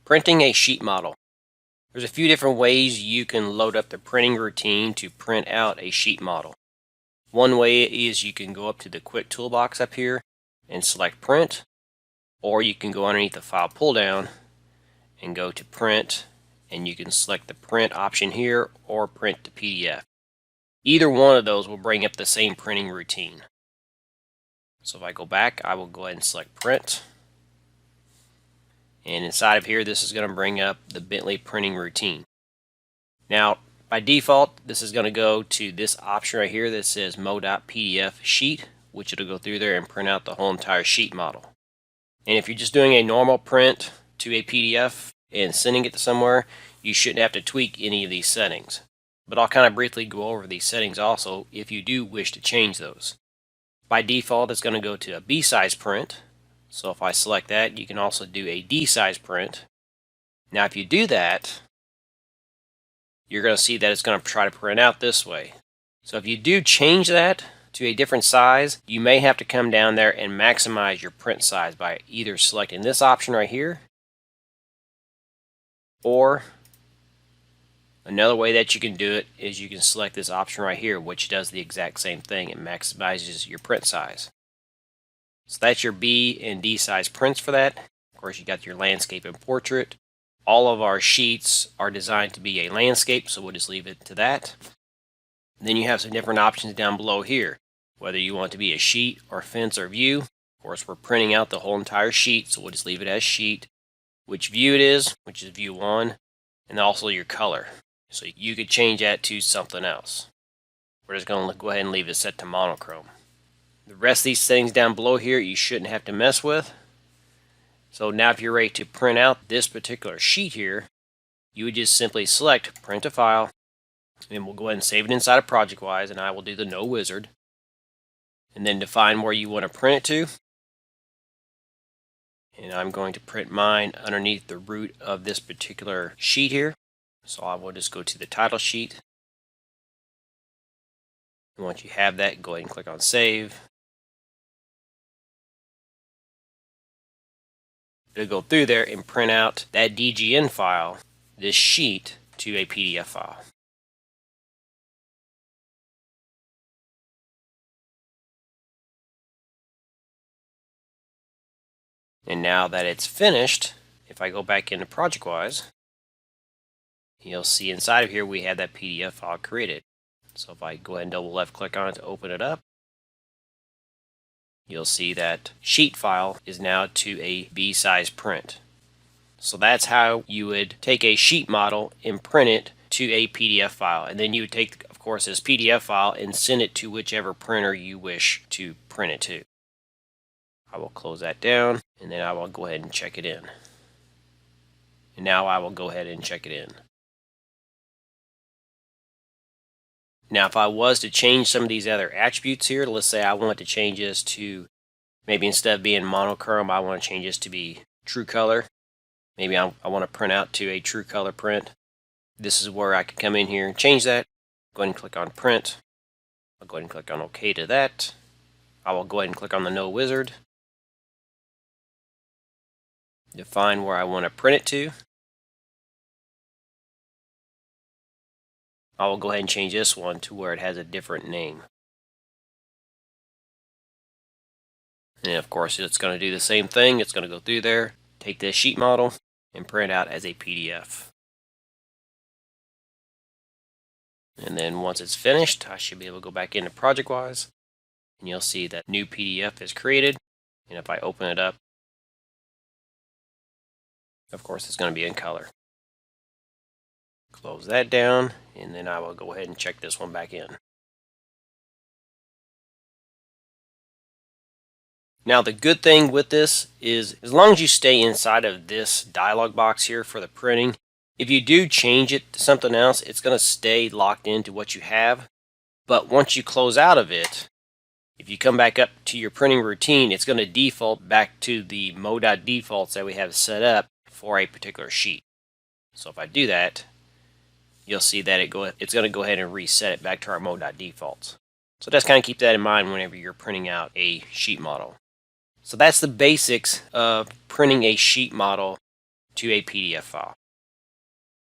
Printing a sheet model. There's a few different ways you can load up the printing routine to print out a sheet model. One way is you can go up to the quick toolbox up here and select print, or you can go underneath the file pull down and go to print, and you can select the print option here or print to PDF. Either one of those will bring up the same printing routine. So if I go back, I will go ahead and select print. And inside of here, this is going to bring up the Bentley printing routine. Now, by default, this is going to go to this option right here that says mo.pdf sheet, which it'll go through there and print out the whole entire sheet model. And if you're just doing a normal print to a PDF and sending it to somewhere, you shouldn't have to tweak any of these settings. But I'll kind of briefly go over these settings also if you do wish to change those. By default, it's going to go to a B-size print. So if I select that, you can also do a D-size print. Now if you do that, you're going to see that it's going to try to print out this way. So if you do change that to a different size, you may have to come down there and maximize your print size by either selecting this option right here, or another way that you can do it is you can select this option right here, which does the exact same thing. It maximizes your print size. So that's your B and D size prints for that. Of course, you got your landscape and portrait. All of our sheets are designed to be a landscape, so we'll just leave it to that. Then you have some different options down below here, whether you want it to be a sheet or fence or view. Of course, we're printing out the whole entire sheet, so we'll just leave it as sheet. Which view it is, which is view 1, and also your color. So you could change that to something else. We're just going to go ahead and leave it set to monochrome. The rest of these settings down below here you shouldn't have to mess with. So now if you're ready to print out this particular sheet here, you would just simply select print to file, and we'll go ahead and save it inside of ProjectWise, and I will do the no wizard. And then define where you want to print it to. And I'm going to print mine underneath the root of this particular sheet here. So I will just go to the title sheet. And once you have that, go ahead and click on save. It'll go through there and print out that DGN file, this sheet, to a PDF file. And now that it's finished, if I go back into ProjectWise, you'll see inside of here we have that PDF file created. So if I go ahead and double left click on it to open it up, you'll see that sheet file is now to a B-size print. So that's how you would take a sheet model and print it to a PDF file. And then you would take, of course, this PDF file and send it to whichever printer you wish to print it to. I will close that down, and then I will go ahead and check it in. And now I will go ahead and check it in. Now if I was to change some of these other attributes here, let's say I want to change this to, maybe instead of being monochrome, I want to change this to be true color. Maybe I want to print out to a true color print. This is where I can come in here and change that. Go ahead and click on print. I'll go ahead and click on OK to that. I will go ahead and click on the no wizard. Define where I want to print it to. I will go ahead and change this one to where it has a different name. And of course it's going to do the same thing. It's going to go through there, take this sheet model, and print out as a PDF. And then once it's finished, I should be able to go back into ProjectWise, and you'll see that new PDF is created. And if I open it up, of course it's going to be in color. Close that down, and then I will go ahead and check this one back in. Now the good thing with this is, as long as you stay inside of this dialog box here for the printing, if you do change it to something else, it's going to stay locked into what you have. But once you close out of it, if you come back up to your printing routine, it's going to default back to the mo.defaults that we have set up for a particular sheet. So if I do that, you'll see that it's going to go ahead and reset it back to our mo.defaults. So just kind of keep that in mind whenever you're printing out a sheet model. So that's the basics of printing a sheet model to a PDF file.